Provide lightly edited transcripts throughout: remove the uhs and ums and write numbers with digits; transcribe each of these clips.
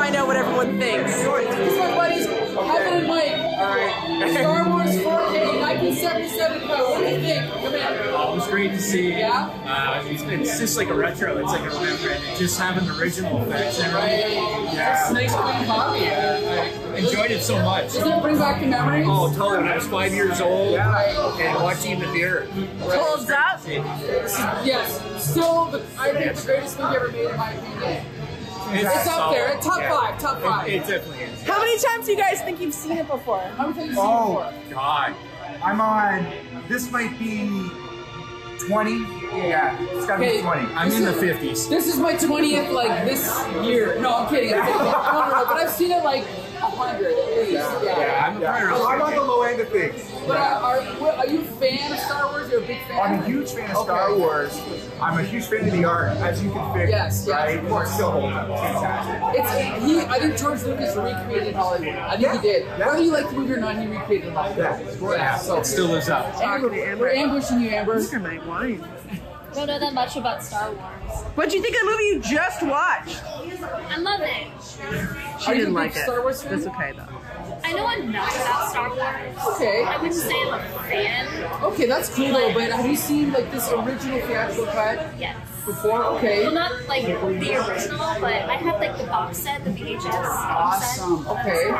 find out what everyone thinks. This is my buddies, Kevin and Mike. Star Wars 4K 1977 cut. What do you think? Come in. It was great to see. Yeah? It's just like a retro. It's like a remember it. Just having original effects and everything. Yeah. It's a nice clean copy. I enjoyed it so much. Doesn't it bring back the memories? Oh, totally. When I was 5 years old and watching Meteor. Holds up? Yes. Still, I think the greatest movie ever made in my opinion. It's up there. Top five. Top five. It definitely is. How many times do you guys think you've seen it before? How many times have you seen it before? God. I'm on, this might be 20. Yeah, it's gotta be 20. I'm in the 50s. This is my 20th, like, this year. No, I'm kidding. No, but I've seen it like 100 at least. Yeah. I'm on the low end of things. But are you a fan of Star Wars? You're a big fan? I'm a huge fan of Star Wars. I'm a huge fan of the art, as you can figure. Yes, right? of course. It still holds up. It's fantastic. I think George Lucas recreated Hollywood. I think he did. Whether you like the movie or not, he recreated Hollywood. Yeah. So It still lives up. Amber, we're ambushing you, Amber. Look at my wine. I don't know that much about Star Wars. What do you think of the movie you just watched? I love it. She Are you didn't a like big it. Star Wars fan? That's okay though. I know enough about Star Wars. Okay. I wouldn't say I'm a fan. Okay, that's cool though, but have you seen like this original theatrical cut Yes. before? Okay. Well, not like the original, but I have like the box set, the VHS box set. Awesome. Okay.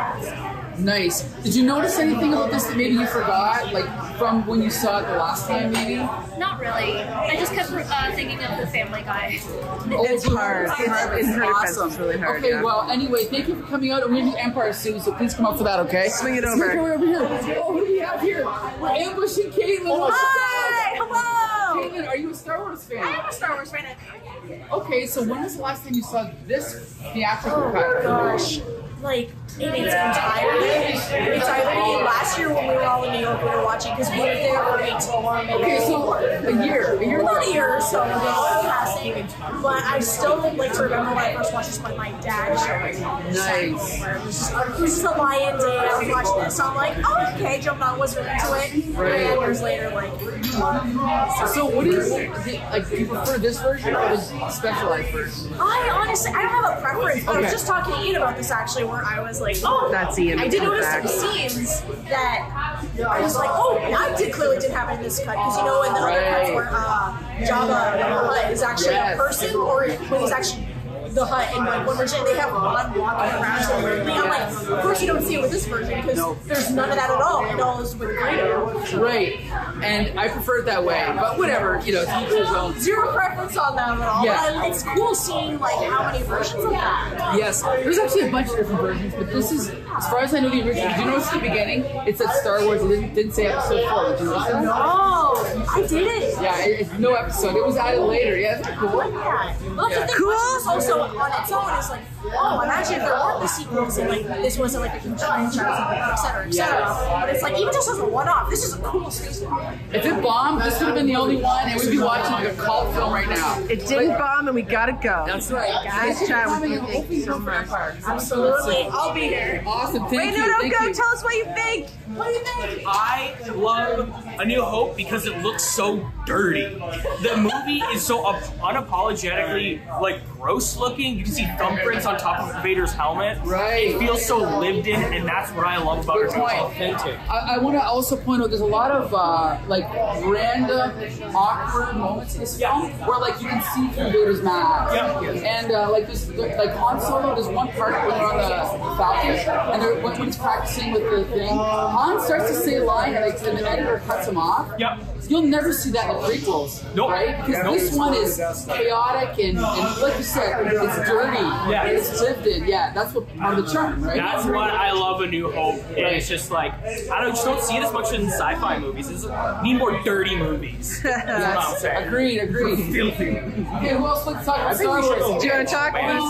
Nice. Did you notice anything about this that maybe you forgot, like from when you saw it the last time, maybe? Not really. I just kept thinking of the Family Guy. It's hard. In her defense, it's really hard. Okay, yeah. well, anyway, thank you for coming out. We're going to do Empire soon, so please come up for that, okay? Swing it over. Over here. Oh, who do we have here? We're ambushing Caitlin. Hi! Hello! Caitlin, are you a Star Wars fan? I'm a Star Wars fan. Okay, so when was the last time you saw this theatrical cut? Oh gosh, like in its entirety. Last year when we were all in New York, we were watching because we were there for Meteor. Okay, so a year About a year or so ago, passing. But I still like to remember when I first watched this with my dad showing me. Nice. It was just a Lion Day. I was watching this, so I'm like, oh okay, jumped on, wasn't into it. Right. And years later, like. So what do you like? Do you prefer this version or the specialized version? I honestly, I don't have a preference, but I was Okay. just talking to Ian about this actually, where I was like, oh, That's Ian. I did notice Back. some scenes that I was like, oh, clearly didn't have it in this cut, because you know in the other cuts where Jabba the Hutt is actually a person, or when he's actually the Hutt in like one version, they have one walking around so weirdly. I'm like, of course you don't see it with this version, because there's none of that at all. It all is with Greedo. Right, and I prefer it that way, but whatever, you know, it's each his own. Zero preference on them at all. Yeah. But it's cool seeing like how many versions of that. Yes, there's actually a bunch of different versions, but this is, as far as I know, the original. Did you notice at the beginning it said Star Wars? It didn't say episode 4. Did you notice that? No, I didn't. Yeah, it's no episode. It was added later. Yeah, isn't that cool? Yeah. Well, the thing was also on its own is like, oh, imagine if there weren't the sequels and like this wasn't like a huge franchise, et cetera, et cetera. But it's like even just as a one-off, this is a cool space opera. If it bombed, this would have been the only one, and we'd be watching like a cult film right now. It didn't bomb and we gotta go. That's right. Nice chat with you. Thank you so much. Absolutely, I'll be here. Awesome. Thank Wait, you. no, Thank go. you. Tell us what you think. What do you think? I love A New Hope because it looks so dirty. The movie is so unapologetically like gross looking. You can see thumbprints on top of Vader's helmet. Right. It feels so lived in, and that's what I love about it. It's Good point. authentic. I want to also point out there's a lot of like random awkward moments in this film where like you can see through Vader's mask. And like this, like Han Solo, there's one part when they're on the Falcon and when he's practicing with the thing, Han starts to say a line and the editor cuts him off. Yep. You'll never see that in the prequels, Nope. right? Because this one is chaotic and like you said, it's dirty. Yeah. It's lived in. Yeah, that's what part of the charm, right? That's why I love A New Hope. And it's just like, just don't see it as much in sci-fi movies. We need more dirty movies. That's what I'm saying. Agreed. Filthy. Okay, who else wants to talk about Star Wars? Do you want to talk about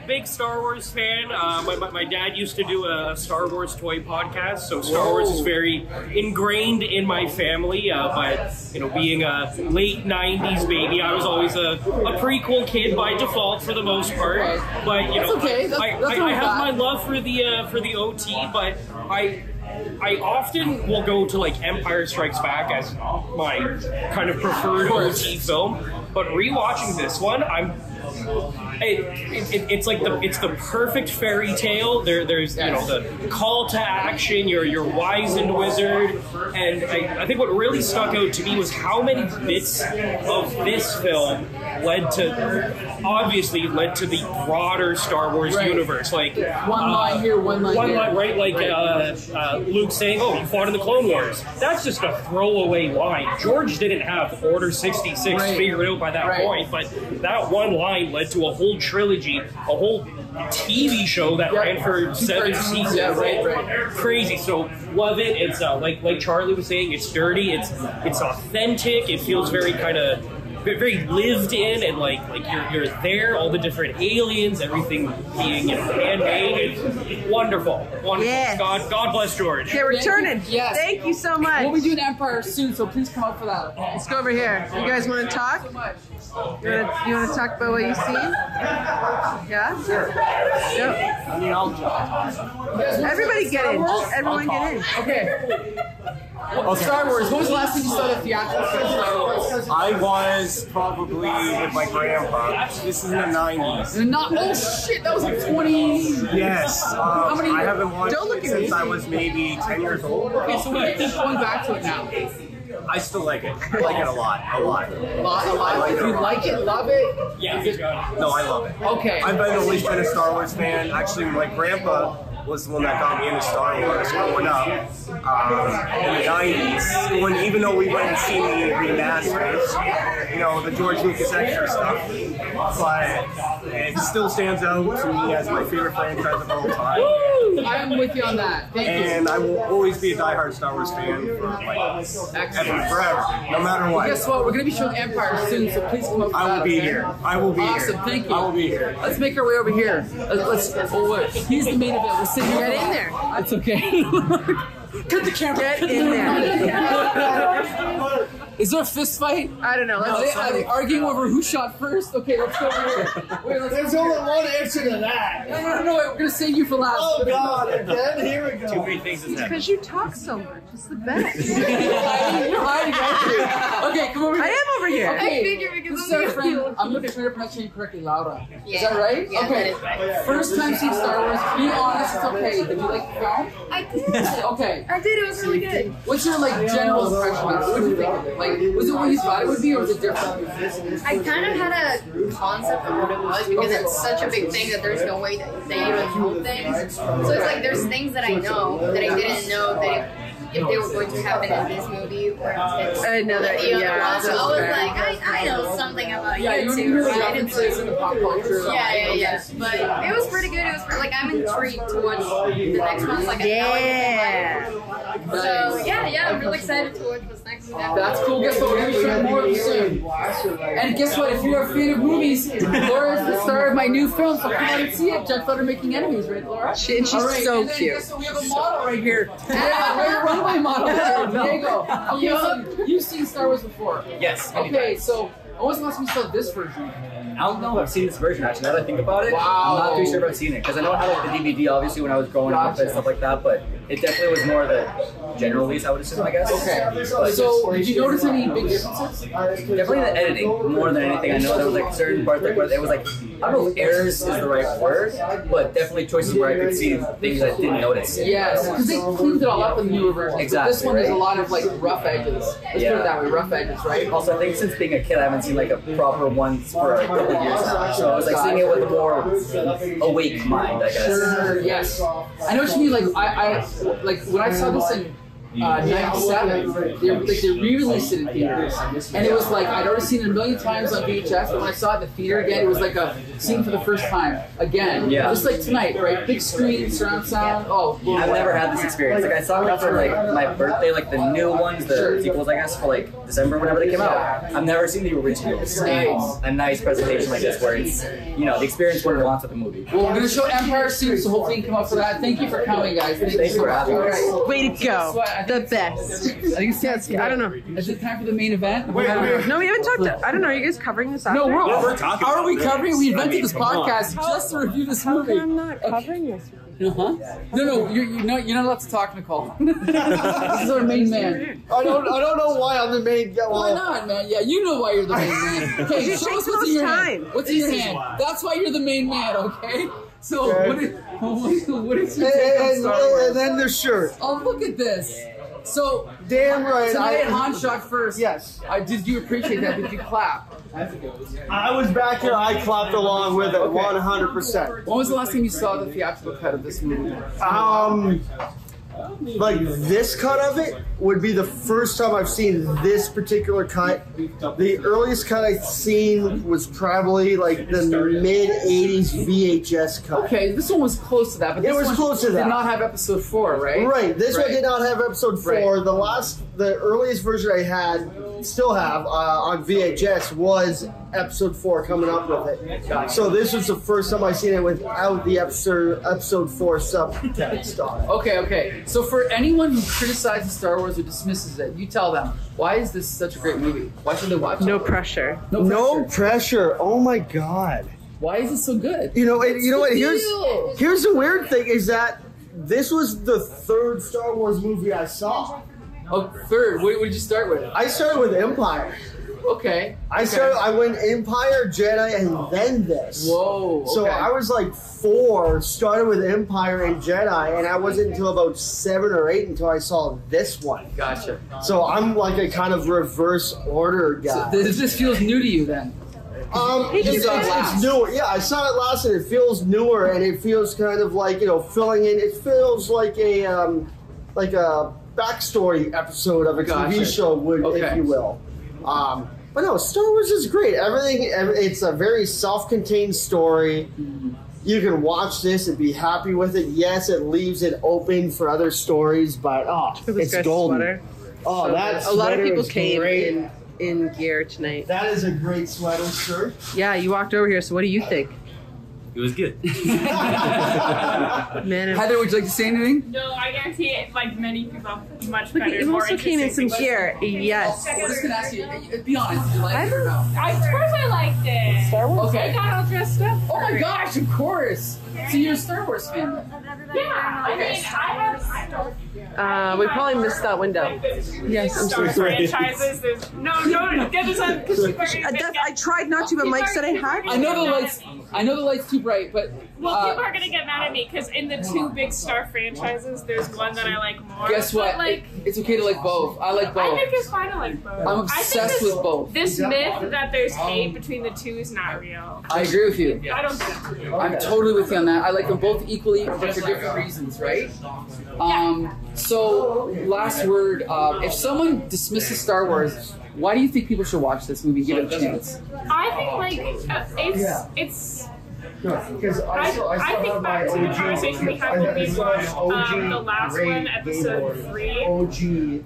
Big Star Wars fan. My dad used to do a Star Wars toy podcast, so Star Wars is very ingrained in my family. But you know, being a late '90s baby, I was always a prequel kid by default for the most part. But you know, That's okay. That's I have my love for the OT, but I often will go to like Empire Strikes Back as my kind of preferred OT film, but rewatching this one, I'm it's like it's the perfect fairy tale. There's you know the call to action. You're wizened wizard, and I think what really stuck out to me was how many bits of this film led to the broader Star Wars universe. Like one line here, one line here. right? Like Luke saying, "Oh, you fought in the Clone Wars." That's just a throwaway line. George didn't have Order 66 figured out by that point, but that one line led to a whole trilogy, a whole TV show that ran for 7 seasons. Crazy. So love it. It's like Charlie was saying, it's dirty. It's authentic. It feels very kind of very lived in, and like you're there. All the different aliens, everything being handmade. It's wonderful. Yes. God bless George. They're returning. Yes. Thank you so much. We'll be doing Empire soon, so please come up for that. Let's go over here. You guys want to talk? You want to talk about what you've seen? Yeah? Yep. I mean, I'll talk. Everybody get in. Everyone get in. Okay. Star Wars. What was the last thing you saw at theatrical Star Wars? I was probably with my grandpa. This is in the 90s. Oh shit, that was like 20. Yes. How many? I haven't watched Don't look it at me. since I was maybe 10 years old. Okay, so what do you think going back to it now? I still like it. I like it a lot. A lot. A lot. If you like it, love it. Yeah. No, I love it. Okay. I've always been a Star Wars fan. Actually, my grandpa was the one that got me into Star Wars growing up in the 90s. Even though we went and seen the remasters, the George Lucas extra stuff, but it still stands out to me as my favorite franchise of all time. I'm with you on that. Thank you. And I will always be a diehard Star Wars fan for forever, no matter what. Guess what? We're going to be showing Empire soon, so please come up. I will be here. I will be here. Awesome. Thank you. I will be here. Let's make our way over here. He's the main event. We'll sit here. Get in there. It's okay. Cut the camera. Get in there. Is there a fist fight? I don't know. Are they arguing over who shot first? Okay, let's go over here. Wait, There's only one answer to that. No, we're going to save you for last. Oh, God, again? Here we go. Too many things has happened. Because you talk so much. It's the best. You're hiding right here. Okay, come over here. I am over here. Okay. I figure because This is our friend. I'm going to try to pronounce your name correctly, Laura. Is that Yeah. right? Yeah, okay. that is right. First time seeing Star Wars. Be honest, it's okay. Did you like the film? I did. Okay. I did. It was really good. What's your general impression of it? What did you think of it? Like, was it what you thought it would be, or was it different? I kind of had a concept of what it was because it's such a big thing that there's no way that they even know things. So it's like there's things that I know that I didn't know that if they were going to happen in this movie or it's Another, yeah. So I was like, I know something about you you too, really right? references in the pop culture. Yeah. But it was pretty good. It was like I'm intrigued to watch the next one. Like Yeah. So yeah, I'm really excited to watch what's next. That's cool. Guess what? We're going to show more of it soon. And guess what? If you're a fan of movies, Laura's the star of my new film, so come out and see it. Jack Thunder Making Enemies, right, Laura? And she's All right, so and then cute. Guess what? We have a model right here. Yeah, runway model. There you go. Okay, so you've seen Star Wars before. Yes. Okay, so when was the last time you saw this version? I don't know if I've seen this version actually. Now that I think about it, Wow. I'm not too sure if I've seen it because I know I had like the DVD obviously when I was growing up and stuff like that, but it definitely was more the general release, I would assume, I guess. Okay. But So did you notice any big differences? definitely the editing more than anything. I know there was like certain parts like where it was like I don't know if errors is the right word, but definitely choices where I could see things I didn't notice. Yes, because they cleaned it all up in the newer version. Exactly. This one there's a lot of like rough edges. Let's put it that way, rough edges, right? Also, I think since being a kid, I haven't seen like a proper one for a couple of years now. So I was like seeing it with a more awake mind, I guess. Sure, yes. I know what you mean. Like I like when I saw this in '97, they re-released it in theaters, and it was like I'd already seen it a million times on VHS. But when I saw it in the theater again, it was like a scene for the first time again. Yeah. Just like tonight, right? Big screen, surround sound. Oh, I've never had this experience. Like I saw it for like my birthday, like the new ones, the sequels, I guess, for like December, whenever they came out. I've never seen the originals. A nice presentation like this, where it's the experience one wants with the movie. well, we're gonna show Empire soon, so hopefully you can come up for that. Thank you for coming, guys. Thank you Thanks so for much. having All us. right. Way to Guess go. what? I The best. I think it's Yes, I don't know. Is it time for the main event? No, we haven't talked. I don't know. Are you guys covering this after? No, we're talking How are we about it. covering? We invented I mean, this come on. podcast just to review this How movie. come I'm not covering this? Uh-huh. No, you're not allowed to talk, Nicole. This is our main man. I don't know why I'm the main guy. Why not, man? Yeah, you know why you're the main man. Okay, You show take us the what's in most your time. hand. What's in your hand? That's why you're the main man, okay? So, Okay. what is your take on Star Wars? And then the shirt. Oh, look at this. So, Damn right. tonight Han shot first. Yes. Did you appreciate that? Did you clap? I was back here. I clapped along with it 100%. When was the last time you saw the theatrical cut of this movie? Like this cut of it would be the first time I've seen this particular cut. The earliest cut I've seen was probably like the mid '80s VHS cut. Okay, this one was close to that, but It this was one close to that. did not have episode 4, right? Right. This one Right. did not have episode 4. Right. The earliest version I had, still have on VHS, was episode 4 coming up with it. So this was the first time I seen it without the episode 4 subtext on it. Okay. So for anyone who criticizes Star Wars or dismisses it, you tell them, why is this such a great movie? Why should they watch it? No pressure. No pressure. Oh my god. Why is it so good? You know what? Deal. Here's the weird thing is that this was the third Star Wars movie I saw. Oh, third. What did you start with? I started with Empire. Okay. I went Empire, Jedi, and then this. Whoa. Okay. So I was like 4, started with Empire and Jedi, and I wasn't until about 7 or 8 until I saw this one. Gotcha. So I'm like a kind of reverse order guy. So this feels new to you then? It's newer. Yeah, I saw it last, and it feels newer, and it feels kind of like filling in. It feels like a backstory episode of a TV show would, if you will. But no, Star Wars is great. It's a very self-contained story. You can watch this and be happy with it. Yes, it leaves it open for other stories, but it's golden. Sweater. Oh, So that's a lot of people came in gear tonight. That is a great sweater, sir. Yeah, you walked over here. So what do you think? It was good. Man, Heather, would you like to say anything? No, I guarantee it. Like many people, much better. you also came in some gear. Yes. I'm just gonna ask you. Be honest. Did you like it or no? Of course, I liked it. Star Wars. Okay. I got all dressed up. Oh my gosh! Of course. So you're a Star Wars fan. Yeah, I mean, I have. We probably missed that window. Yes, I'm Star so sorry. franchises. There's no, that isn't because people are gonna get I tried not to, but Mike said I had to. I know the light's too bright, but well, people are gonna get mad at me because in the 2 big Star franchises, there's one that I like more. guess what? But, like, It's okay to like both. I like I both. think it's fine to like both. I'm obsessed with both. This myth that there's hate between the 2 is not real. I agree with you. I don't think so. I'm totally with you on that. I like them both equally, but for different reasons, right? So, last word. If someone dismisses Star Wars, why do you think people should watch this movie? Give it a chance. I think it's. I think back to the conversation we had when we watched the last one, episode 3,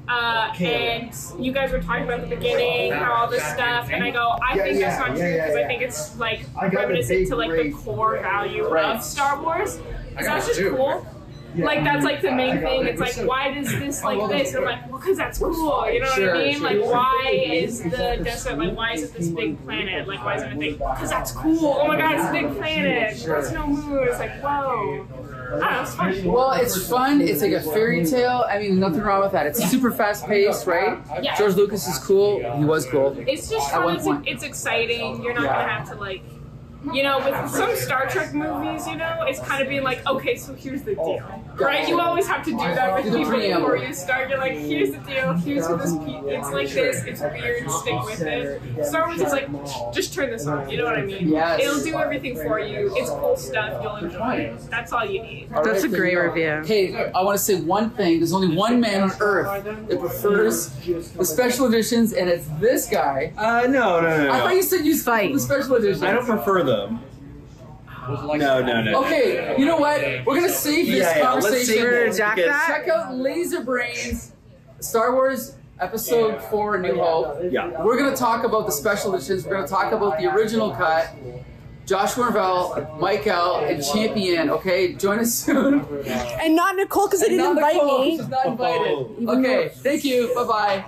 and you guys were talking about the beginning, how all this stuff, and I go, I think that's not true because I think it's like reminiscent to like the core value of Star Wars. So that's just cool. Like that's like the main thing. It's like why does this like this? And I'm like, well, because that's cool. You know what I mean? Like why is the desert like why is it this big planet? Like why is it a big? Because that's cool. Oh my god, it's a big planet. There's no moon. It's like whoa. I don't know, it's fun. Well, it's fun. It's like a fairy tale. I mean, nothing wrong with that. It's super fast paced, right? Yeah. George Lucas is cool. He was cool. It's just At one fun. point. It's exciting. You're not gonna have to like. You know, with some Star Trek movies, you know, it's kind of being like, okay, so here's the deal, right? You always have to do that with people before you start. You're like, here's the deal, here's what this piece, it's like this, it's weird, stick with it. Star Wars is like, just turn this on, you know what I mean? Yes. It'll do everything for you, it's cool stuff, you'll enjoy it. That's all you need. That's a great review. Hey, I want to say one thing. There's only one man on Earth that prefers the special editions, and it's this guy. No. I thought you said you fight the special editions. I don't prefer them. No. Okay, you know what? We're gonna save this conversation. We're gonna jack that. Check out Laser Brains, Star Wars Episode 4: A New Hope. Yeah. We're gonna talk about the special editions. We're gonna talk about the original cut. Josh Norvell, Mike L, and Champion. Okay, join us soon. And not Nicole because they didn't invite me. She's not invited. Okay, thank you. Bye bye.